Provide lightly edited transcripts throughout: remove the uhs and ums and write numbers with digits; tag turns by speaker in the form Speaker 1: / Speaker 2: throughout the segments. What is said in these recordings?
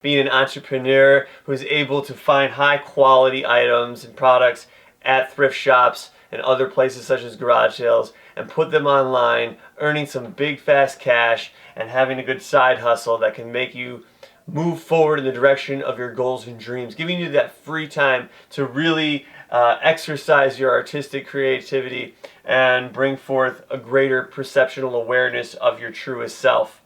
Speaker 1: being an entrepreneur who's able to find high quality items and products at thrift shops and other places such as garage sales and put them online, earning some big fast cash and having a good side hustle that can make you move forward in the direction of your goals and dreams, giving you that free time to really exercise your artistic creativity and bring forth a greater perceptual awareness of your truest self.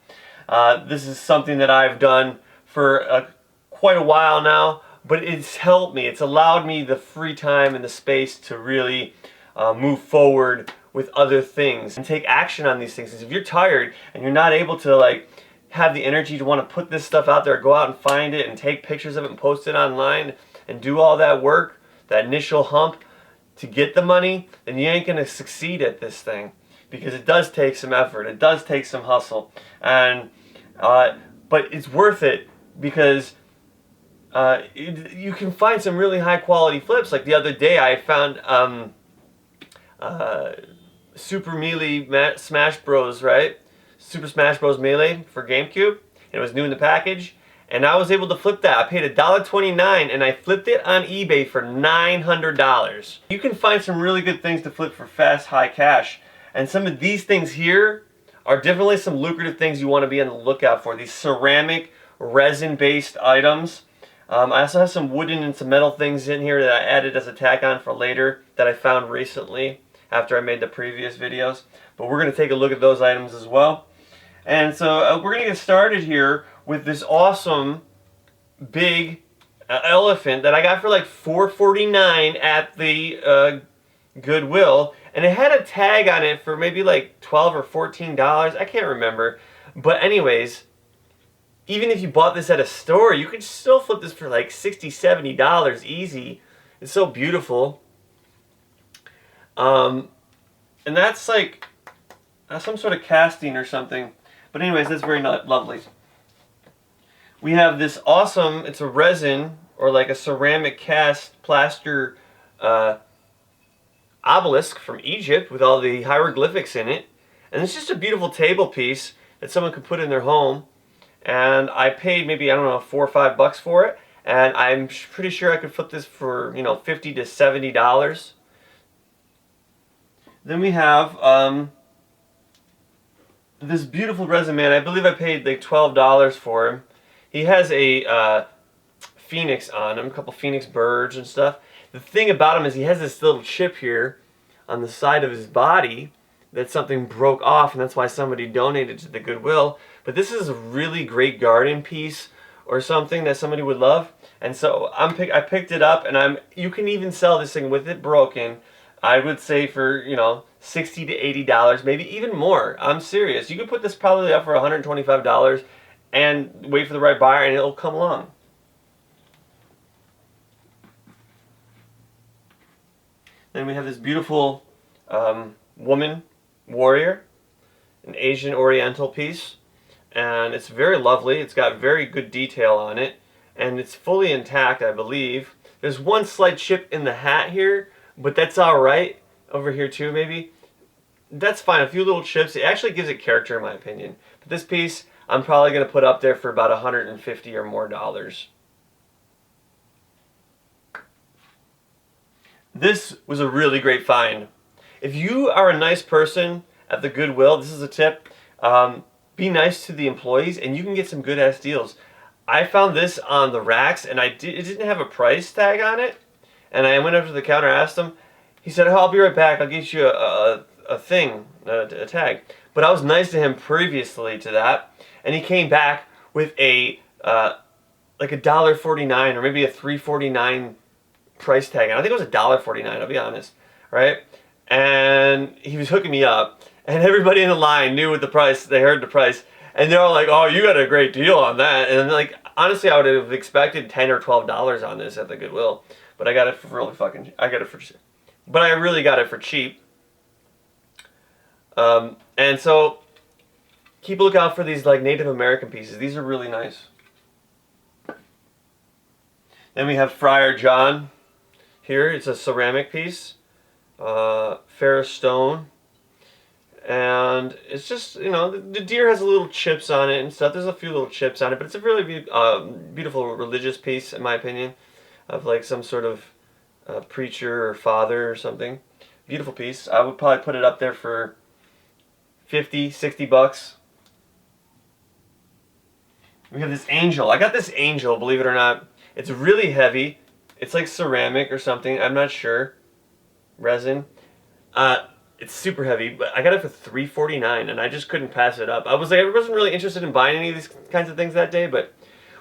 Speaker 1: This is something that I've done for quite a while now, but it's helped me. It's allowed me the free time and the space to really move forward with other things and take action on these things. Because if you're tired and you're not able to have the energy to want to put this stuff out there, go out and find it and take pictures of it and post it online and do all that work, that initial hump to get the money, then you ain't going to succeed at this thing, because it does take some effort. It does take some hustle. And but it's worth it, because you can find some really high quality flips. Like the other day I found Super Melee Smash Bros, right? Super Smash Bros Melee for GameCube, and it was new in the package, and I was able to flip that. I paid $1.29 and I flipped it on eBay for $900. You can find some really good things to flip for fast, high cash, and some of these things here are definitely some lucrative things you want to be on the lookout for. These ceramic, resin-based items. I also have some wooden and some metal things in here that I added as a tack on for later that I found recently after I made the previous videos. But we're going to take a look at those items as well. And so we're going to get started here with this awesome big elephant that I got for like $4.49 at the Goodwill, and it had a tag on it for maybe like $12 or $14. I can't remember. But anyways, even if you bought this at a store, you could still flip this for like $60, $70 easy. It's so beautiful. And that's like some sort of casting or something. But anyways, that's very lovely. We have this awesome, it's a resin or like a ceramic cast plaster obelisk from Egypt with all the hieroglyphics in it. And it's just a beautiful table piece that someone could put in their home. And I paid maybe, I don't know, $4 or $5 for it. And I'm pretty sure I could flip this for, $50 to $70. Then we have this beautiful resin man. I believe I paid like $12 for him. He has a phoenix on him, a couple phoenix birds and stuff. The thing about him is he has this little chip here on the side of his body that something broke off, and that's why somebody donated to the Goodwill. But this is a really great garden piece or something that somebody would love. And so I picked it up, and you can even sell this thing with it broken. I would say for, $60 to $80, maybe even more. I'm serious. You could put this probably up for $125 and wait for the right buyer, and it'll come along. Then we have this beautiful woman warrior, an Asian Oriental piece, and it's very lovely. It's got very good detail on it, and it's fully intact, I believe. There's one slight chip in the hat here, but that's all right. Over here too, maybe. That's fine. A few little chips. It actually gives it character, in my opinion. But this piece, I'm probably going to put up there for about $150 or more. This was a really great find. If you are a nice person at the Goodwill, this is a tip. Be nice to the employees, and you can get some good ass deals. I found this on the racks, and it didn't have a price tag on it. And I went up to the counter, asked him. He said, "Oh, I'll be right back. I'll get you a tag." But I was nice to him previously to that, and he came back with a like $1.49 or maybe a $3.49 price tag. And I think it was $1.49. I'll be honest, right? And he was hooking me up, and everybody in the line knew what the price. They heard the price, and they're all like, "Oh, you got a great deal on that." And like, honestly, I would have expected $10 or $12 on this at the Goodwill, but I got it for but I really got it for cheap. And so keep a lookout for these like Native American pieces. These are really nice. Then we have Friar John here. It's a ceramic piece, ferrous stone, And it's just, the deer has little chips on it and stuff. There's a few little chips on it, but it's a really beautiful religious piece, in my opinion, of like some sort of preacher or father or something. Beautiful piece. I would probably put it up there for 50, 60 bucks. We have this angel. I got this angel, believe it or not. It's really heavy. It's like ceramic or something. I'm not sure. Resin. It's super heavy, but I got it for $3.49, and I just couldn't pass it up. I wasn't really interested in buying any of these kinds of things that day, but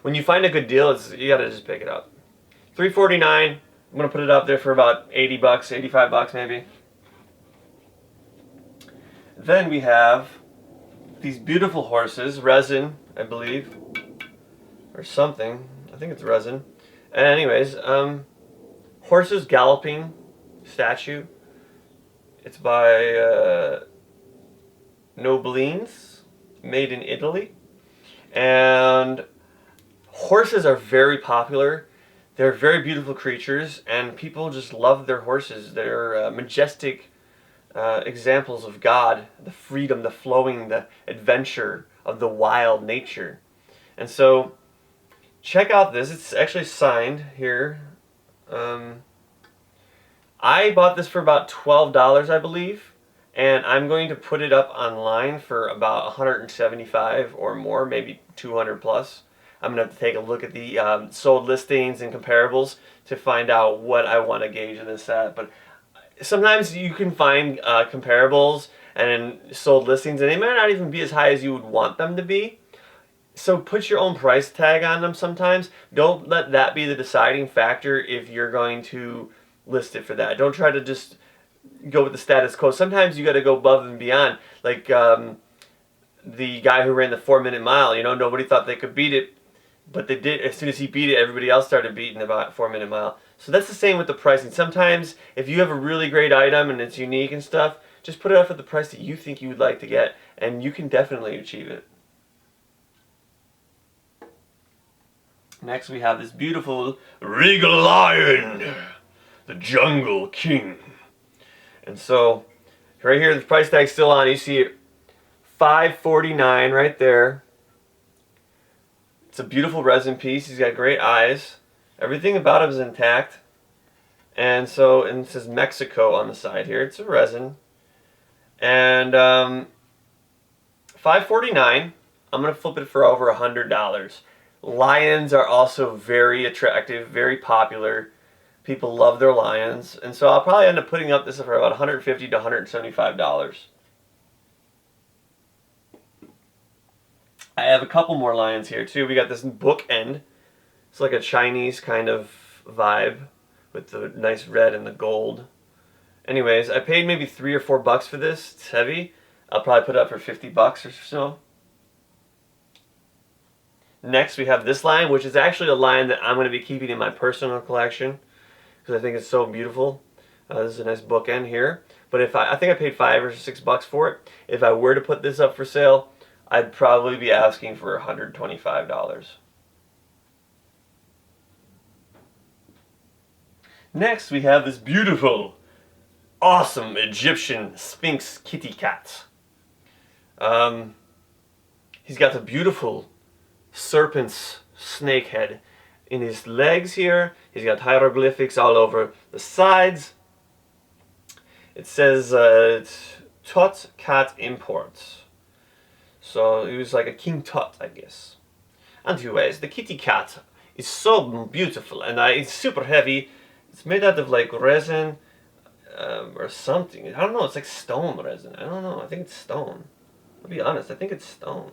Speaker 1: when you find a good deal, you gotta just pick it up. $3.49. I'm gonna put it up there for about 80 bucks, 85 bucks maybe. Then we have these beautiful horses, resin, I believe, or something. I think it's resin. Anyways, horses galloping statue. It's by Noblines, made in Italy. And horses are very popular. They're very beautiful creatures, and people just love their horses. They're majestic examples of God, the freedom, the flowing, the adventure of the wild nature. And so, check out this. It's actually signed here. I bought this for about $12, I believe, and I'm going to put it up online for about 175 or more, maybe 200 plus. I'm going to have to take a look at the sold listings and comparables to find out what I want to gauge this at. But sometimes you can find comparables and sold listings, and they might not even be as high as you would want them to be. So put your own price tag on them sometimes. Don't let that be the deciding factor if you're going to list it for that. Don't try to just go with the status quo. Sometimes you got to go above and beyond. Like the guy who ran the 4-minute mile, nobody thought they could beat it, but they did. As soon as he beat it, everybody else started beating the 4-minute mile. So that's the same with the pricing. Sometimes if you have a really great item and it's unique and stuff, just put it up at the price that you think you would like to get, and you can definitely achieve it. Next we have this beautiful regal lion, the Jungle King. And so, right here, the price tag's still on. You see it, $5.49 right there. It's a beautiful resin piece. He's got great eyes. Everything about him is intact. And so, and it says Mexico on the side here. It's a resin. And $5.49. I'm going to flip it for over $100. Lions are also very attractive, very popular. People love their lions, and so I'll probably end up putting up this for about $150 to $175. I have a couple more lions here too. We got this bookend. It's like a Chinese kind of vibe with the nice red and the gold. Anyways, I paid maybe $3 or $4 for this. It's heavy. I'll probably put it up for 50 bucks or so. Next, we have this lion, which is actually a lion that I'm going to be keeping in my personal collection because I think it's so beautiful. This is a nice bookend here. But if I think I paid $5 or $6 for it. If I were to put this up for sale, I'd probably be asking for $125. Next, we have this beautiful, awesome Egyptian Sphinx kitty cat. He's got the beautiful serpent's snake head in his legs here. He's got hieroglyphics all over the sides. It says Tut Cat Imports. So he was like a King Tut, I guess. Anyways, the kitty cat is so beautiful, and it's super heavy. It's made out of like resin or something. I don't know. It's like stone resin. I don't know. I think it's stone. I'll be honest. I think it's stone.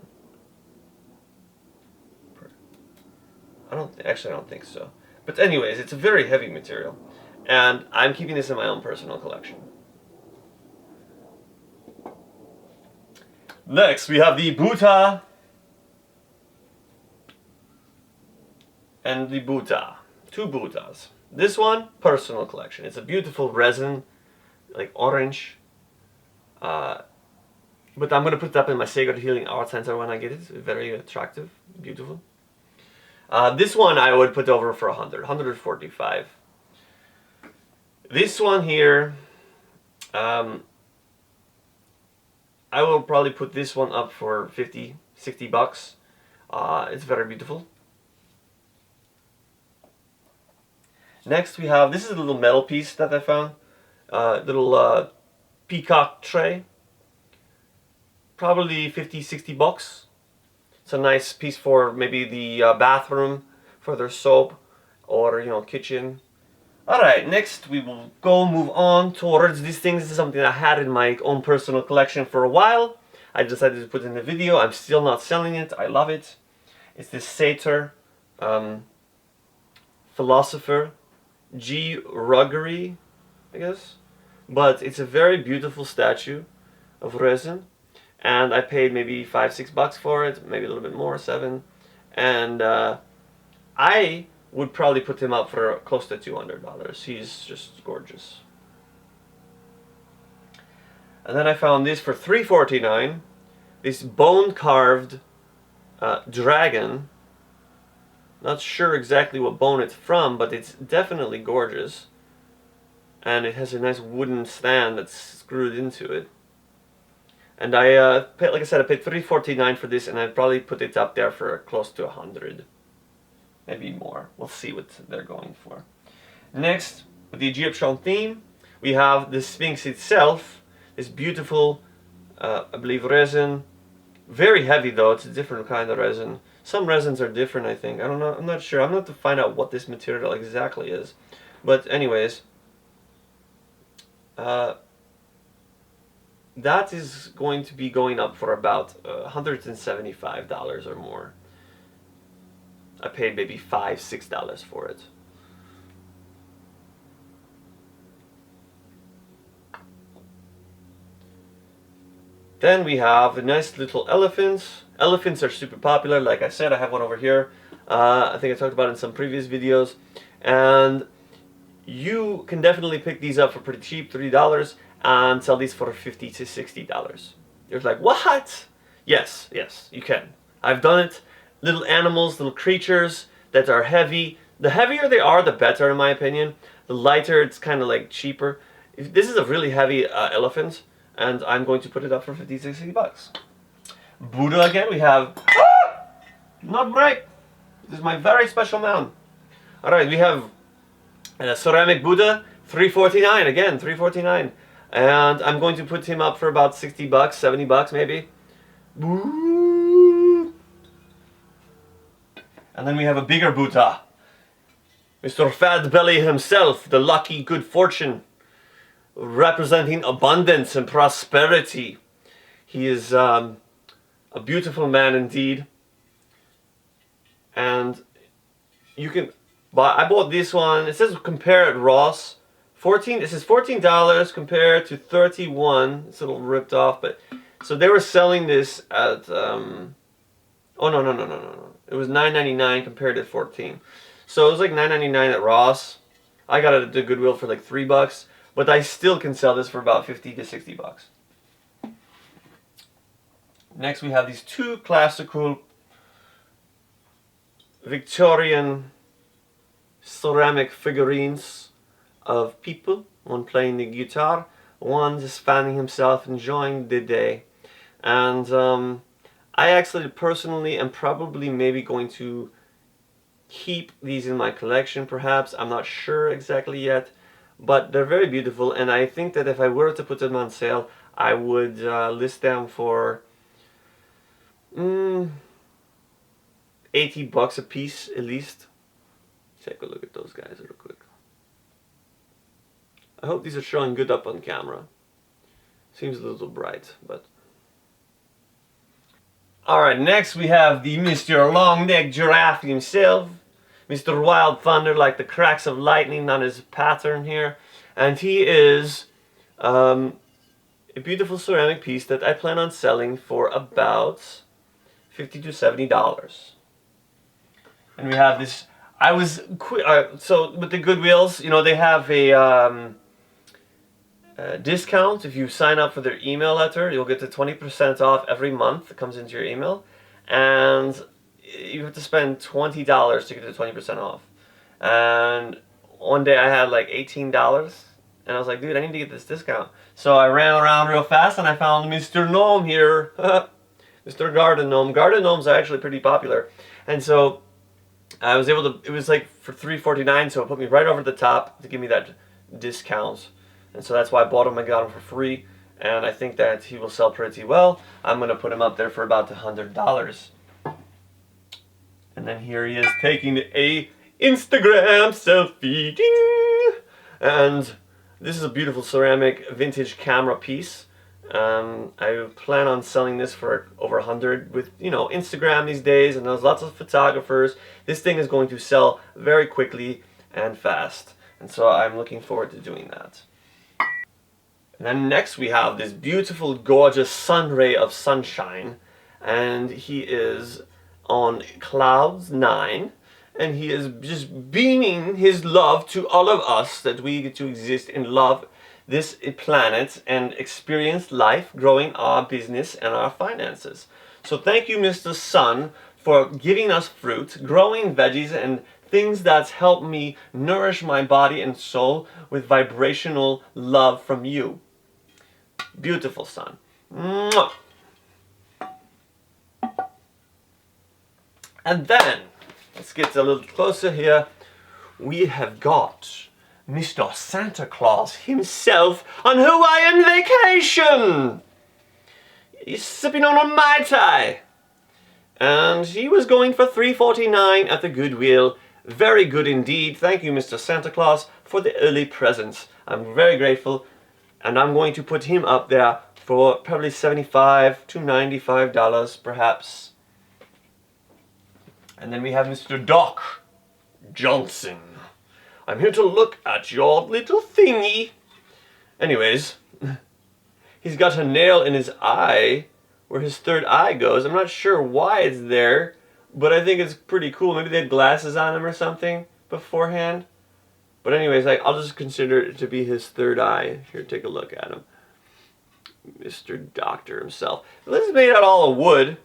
Speaker 1: I don't think so. But anyways, it's a very heavy material, and I'm keeping this in my own personal collection. Next, we have the Buddha and the Buddha. Two Buddhas. This one, personal collection. It's a beautiful resin, like orange. But I'm going to put that in my Sacred Healing Art Center when I get it. It's very attractive, beautiful. This one I would put over for 145. This one here, I will probably put this one up for 50, 60 bucks. It's very beautiful. Next we have, this is a little metal piece that I found. Little peacock tray. Probably 50, 60 bucks. It's a nice piece for maybe the bathroom, for their soap, or kitchen. Alright, next we will move on towards these things. This is something I had in my own personal collection for a while. I decided to put in the video. I'm still not selling it. I love it. It's this satyr, philosopher, G. Ruggery, I guess. But it's a very beautiful statue of resin. And I paid maybe 5, 6 bucks for it, maybe a little bit more, 7. And I would probably put him up for close to $200. He's just gorgeous. And then I found this for $3.49. This bone-carved dragon. Not sure exactly what bone it's from, but it's definitely gorgeous. And it has a nice wooden stand that's screwed into it. And I paid, like I said, I paid $3.49 for this, and I'd probably put it up there for close to $100. Maybe more. We'll see what they're going for. Next, with the Egyptian theme, we have the Sphinx itself. This beautiful, I believe, resin. Very heavy though. It's a different kind of resin. Some resins are different, I think. I don't know. I'm not sure. I'm going to find out what this material exactly is. But anyways, that is going to be going up for about $175 or more. I paid maybe $5, $6 for it. Then we have a nice little elephants. Elephants are super popular. Like I said, I have one over here. I think I talked about it in some previous videos. And you can definitely pick these up for pretty cheap, $3, and sell these for $50 to $60. You're like, what? Yes, you can. I've done it. Little animals, little creatures that are heavy. The heavier they are, the better in my opinion. The lighter, it's kind of like cheaper. This is a really heavy elephant, and I'm going to put it up for 50, 60 bucks. Buddha again, we have, not break. This is my very special man. Alright, we have a ceramic Buddha, $3.49, again, $3.49. And I'm going to put him up for about 60 bucks, 70 bucks maybe. Boo! And then we have a bigger Buddha. Mr. Fat Belly himself, the lucky good fortune, representing abundance and prosperity. He is a beautiful man indeed. And you can buy, I bought this one, it says compare at Ross. This is $14 compared to $31. It's a little ripped off, but so they were selling this at oh no. It was $9.99 compared to $14. So it was like $9.99 at Ross. I got it at the Goodwill for like $3, but I still can sell this for about 50 to 60 bucks. Next we have these two classical Victorian ceramic figurines of people, one playing the guitar, one just fanning himself, enjoying the day. And I actually personally am probably maybe going to keep these in my collection perhaps. I'm not sure exactly yet, but they're very beautiful, and I think that if I were to put them on sale, I would list them for 80 bucks a piece at least. Take a look at those guys real quick. I hope these are showing good up on camera. Seems a little bright, but... Alright, next we have the Mr. Long-Necked Giraffe himself. Mr. Wild Thunder, like the cracks of lightning on his pattern here. And he is a beautiful ceramic piece that I plan on selling for about $50 to $70. And we have this... so with the Goodwills, you know, they have a discount. If you sign up for their email letter, you'll get the 20% off every month. It comes into your email, and you have to spend $20 to get the 20% off. And one day I had like $18, And I was like, dude, I need to get this discount. So I ran around real fast and I found Mr. Gnome here. Mr. Garden Gnome. Garden Gnomes are actually pretty popular. And so I was able to, it was like for $3.49, so it put me right over the top to give me that discount. And so that's why I bought him. I got him for free. And I think that he will sell pretty well. I'm going to put him up there for about $100. And then here he is taking a Instagram selfie. Ding! And this is a beautiful ceramic vintage camera piece. I plan on selling this for over 100 with, you know, Instagram these days, and there's lots of photographers. This thing is going to sell very quickly and fast. And so I'm looking forward to doing that. And then next we have this beautiful, gorgeous sun ray of sunshine. And he is on clouds 9. And he is just beaming his love to all of us, that we get to exist in love this planet and experience life, growing our business and our finances. So thank you, Mr. Sun, for giving us fruit, growing veggies, and things that help me nourish my body and soul with vibrational love from you. Beautiful sun. Mwah. And then, let's get a little closer here. We have got Mr. Santa Claus himself on Hawaiian vacation. He's sipping on a Mai Tai. And he was going for $3.49 at the Goodwill. Very good indeed. Thank you, Mr. Santa Claus, for the early presents. I'm very grateful. And I'm going to put him up there for probably $75 to $95 perhaps. And then we have Mr. Doc Johnson. I'm here to look at your little thingy. Anyways, he's got a nail in his eye where his third eye goes. I'm not sure why it's there, but I think it's pretty cool. Maybe they had glasses on him or something beforehand. But anyways, I'll just consider it to be his third eye. Here, take a look at him. Mr. Doctor himself. This is made out of all of wood.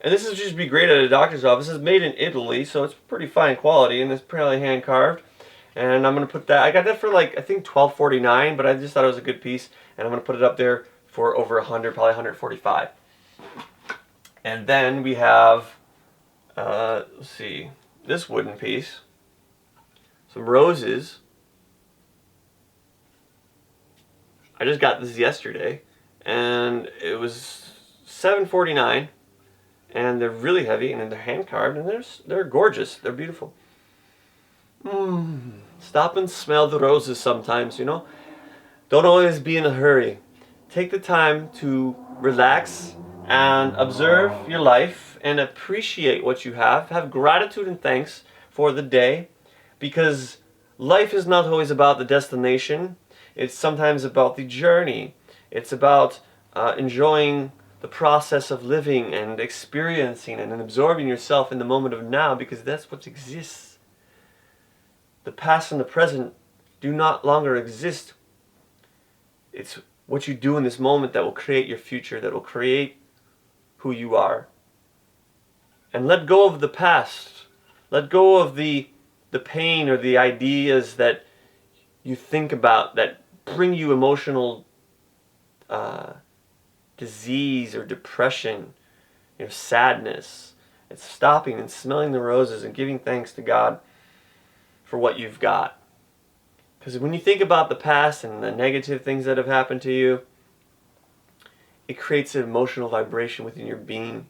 Speaker 1: And this would just be great at a doctor's office. It's made in Italy, so it's pretty fine quality, and it's probably hand carved. And I'm going to put that, I got that for like, I think $12.49, but I just thought it was a good piece. And I'm going to put it up there for over 100, probably 145. And then we have, let's see, this wooden piece. Some roses. I just got this yesterday, and it was $7.49. And they're really heavy, and they're hand carved, and they're gorgeous. They're beautiful. Stop and smell the roses sometimes, you know. Don't always be in a hurry. Take the time to relax and observe your life and appreciate what you have. Have gratitude and thanks for the day, because life is not always about the destination. It's sometimes about the journey. It's about enjoying the process of living and experiencing and absorbing yourself in the moment of now, because that's what exists. The past and the present do not longer exist. It's what you do in this moment that will create your future, that will create who you are. And let go of the past. Let go of the pain or the ideas that you think about that bring you emotional disease or depression, sadness. It's stopping and smelling the roses and giving thanks to God for what you've got. Because when you think about the past and the negative things that have happened to you, it creates an emotional vibration within your being,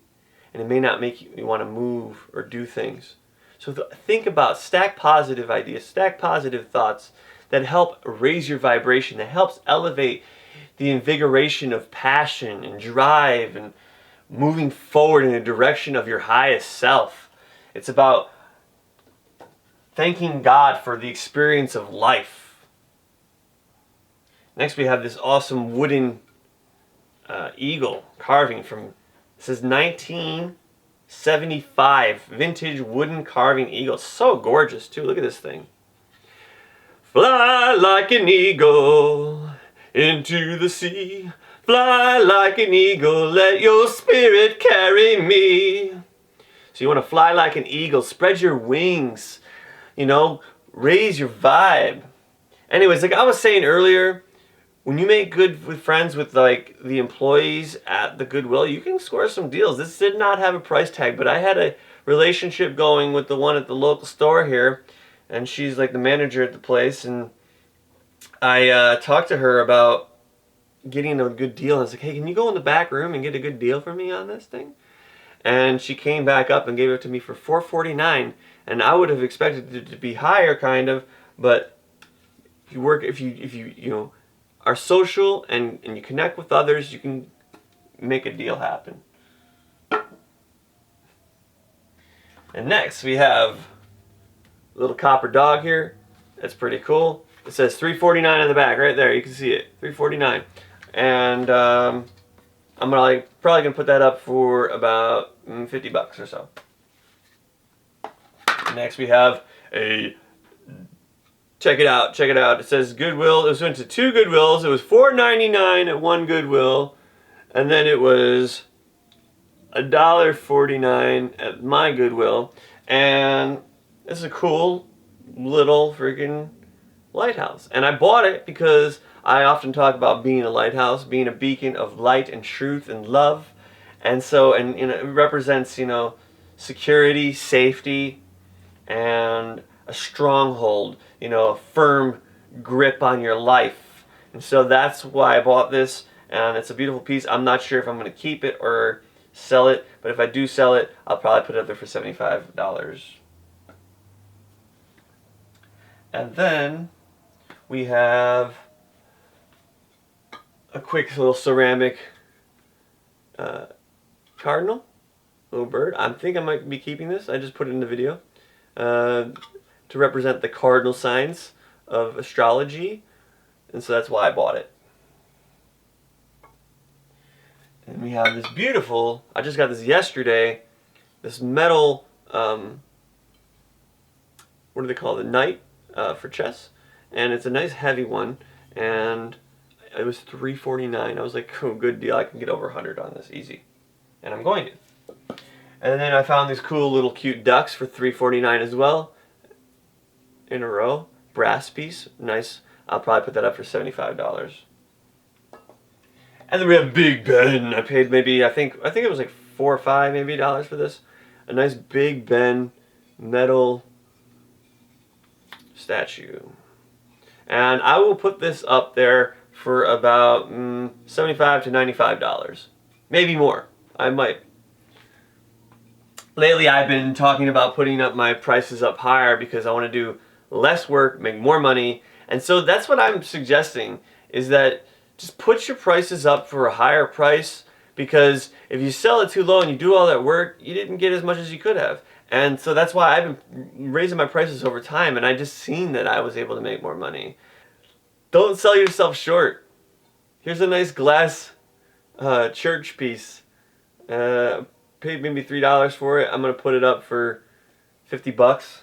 Speaker 1: and it may not make you want to move or do things. So think about, stack positive ideas, stack positive thoughts that help raise your vibration, that helps elevate the invigoration of passion and drive and moving forward in the direction of your highest self. It's about thanking God for the experience of life. Next we have this awesome wooden eagle carving from, it says 1975, vintage wooden carving eagle. So gorgeous too. Look at this thing. Fly like an eagle into the sea. Fly like an eagle, let your spirit carry me. So you want to fly like an eagle, spread your wings, raise your vibe. Anyways, like I was saying earlier, when you make good with friends with like the employees at the Goodwill, you can score some deals. This did not have a price tag, but I had a relationship going with the one at the local store here, and she's like the manager at the place, and I talked to her about getting a good deal. I was like, hey, can you go in the back room and get a good deal for me on this thing? And she came back up and gave it to me for $4.49, and I would have expected it to be higher, kind of, but if you are social and you connect with others, you can make a deal happen. And next we have a little copper dog here. That's pretty cool. It says $3.49 on the back right there. You can see it, $3.49. And I'm probably gonna put that up for about 50 bucks or so. Next we have a, check it out. It says Goodwill. It went to 2 Goodwills. It was $4.99 at one Goodwill, and then it was $1.49 at my Goodwill. And this is a cool little freaking lighthouse. And I bought it because I often talk about being a lighthouse, being a beacon of light and truth and love. And so, and it represents, security, safety, and a stronghold, a firm grip on your life. And so that's why I bought this, and it's a beautiful piece. I'm not sure if I'm going to keep it or sell it, but if I do sell it, I'll probably put it up there for $75. And then we have a quick little ceramic cardinal, little bird. I think I might be keeping this. I just put it in the video to represent the cardinal signs of astrology, and so that's why I bought it. And we have this beautiful, I just got this yesterday, this metal, what do they call it, knight for chess, and it's a nice heavy one, and it was $3.49. I was like, oh, good deal, I can get over 100 on this, easy. And I'm going to. And then I found these cool little cute ducks for $3.49 as well, in a row, brass piece, nice. I'll probably put that up for $75. And then we have Big Ben. I paid maybe, I think it was like $4 or $5 maybe dollars for this. A nice Big Ben metal statue. And I will put this up there for about $75 to $95. Maybe more. I might. Lately I've been talking about putting up my prices up higher because I want to do less work, make more money. And so that's what I'm suggesting, is that just put your prices up for a higher price, because if you sell it too low and you do all that work, you didn't get as much as you could have. And so that's why I've been raising my prices over time, and I just seen that I was able to make more money. Don't sell yourself short. Here's a nice glass church piece. Paid maybe $3 for it. I'm gonna put it up for 50 bucks.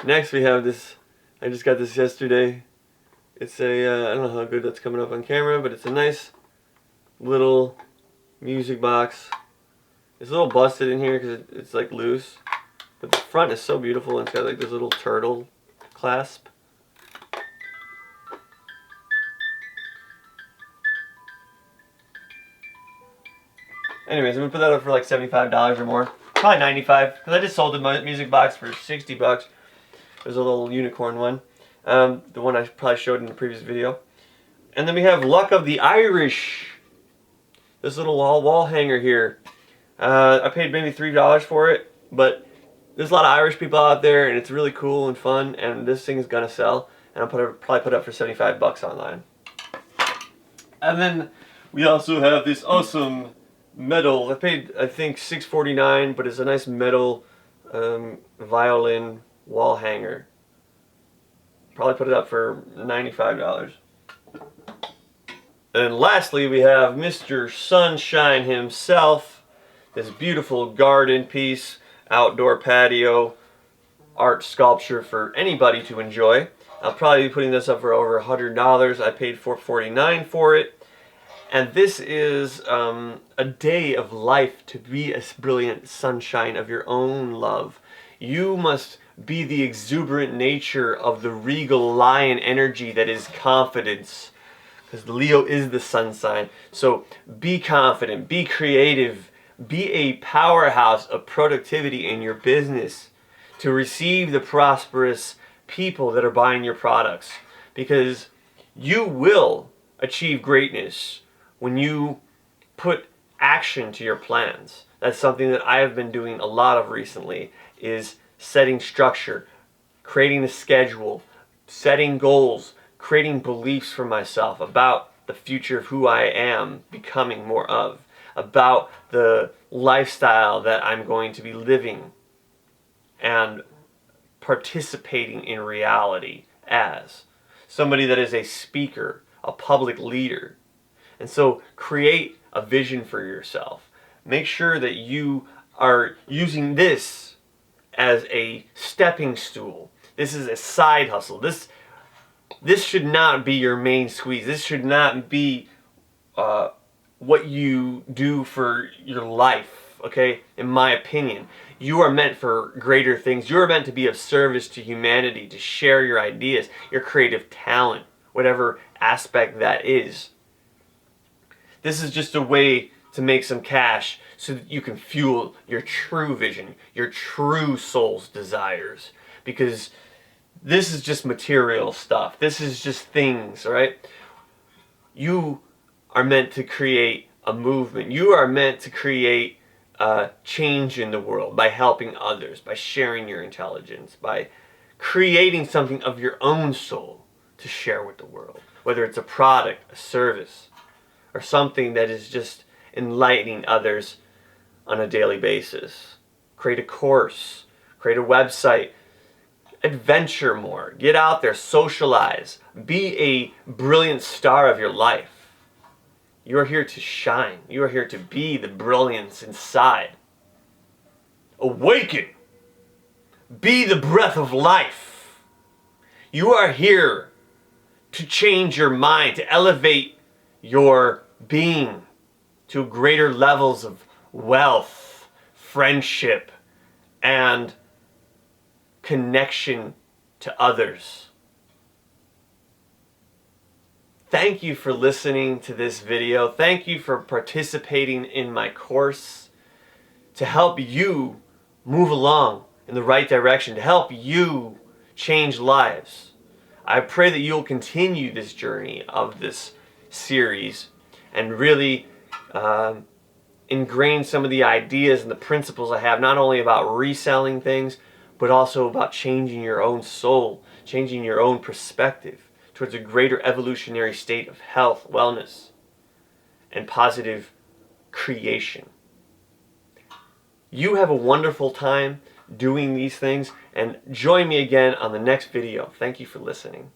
Speaker 1: Next we have this, I just got this yesterday. It's a, I don't know how good that's coming up on camera, but it's a nice little music box. It's a little busted in here because it's like loose. But the front is so beautiful, and it's got like this little turtle clasp. Anyways, I'm gonna put that up for like $75 or more. Probably $95, because I just sold the music box for 60 bucks. There's a little unicorn one. The one I probably showed in the previous video. And then we have Luck of the Irish. This little wall hanger here. I paid maybe $3 for it, but there's a lot of Irish people out there, and it's really cool and fun, and this thing is gonna sell. And I'll probably put it up for 75 bucks online. And then we also have this awesome metal. I paid, I think, $6.49, but it's a nice metal violin wall hanger. Probably put it up for $95. And lastly, we have Mr. Sunshine himself. This beautiful garden piece, outdoor patio, art sculpture for anybody to enjoy. I'll probably be putting this up for over $100. I paid $4.49 for it. And this is a day of life to be a brilliant sunshine of your own love. You must be the exuberant nature of the regal lion energy that is confidence. Because Leo is the sun sign. So be confident, be creative, be a powerhouse of productivity in your business to receive the prosperous people that are buying your products. Because you will achieve greatness when you put action to your plans. That's something that I have been doing a lot of recently, is setting structure, creating a schedule, setting goals, creating beliefs for myself about the future of who I am becoming more of, about the lifestyle that I'm going to be living and participating in reality as somebody that is a speaker, a public leader. And so create a vision for yourself. Make sure that you are using this as a stepping stool. This is a side hustle. This should not be your main squeeze. This should not be what you do for your life, okay? In my opinion, you are meant for greater things. You are meant to be of service to humanity, to share your ideas, your creative talent, whatever aspect that is. This is just a way to make some cash so that you can fuel your true vision, your true soul's desires. Because this is just material stuff. This is just things, right? You are meant to create a movement. You are meant to create change in the world by helping others, by sharing your intelligence, by creating something of your own soul to share with the world. Whether it's a product, a service, or something that is just enlightening others on a daily basis. Create a course, create a website, adventure more, get out there, socialize, be a brilliant star of your life. You are here to shine. You are here to be the brilliance inside. Awaken. Be the breath of life. You are here to change your mind, to elevate your being to greater levels of wealth, friendship, and connection to others. Thank you for listening to this video. Thank you for participating in my course to help you move along in the right direction, to help you change lives. I pray that you'll continue this journey of this series and really ingrain some of the ideas and the principles I have, not only about reselling things, but also about changing your own soul, changing your own perspective towards a greater evolutionary state of health, wellness, and positive creation. You have a wonderful time doing these things, and join me again on the next video. Thank you for listening.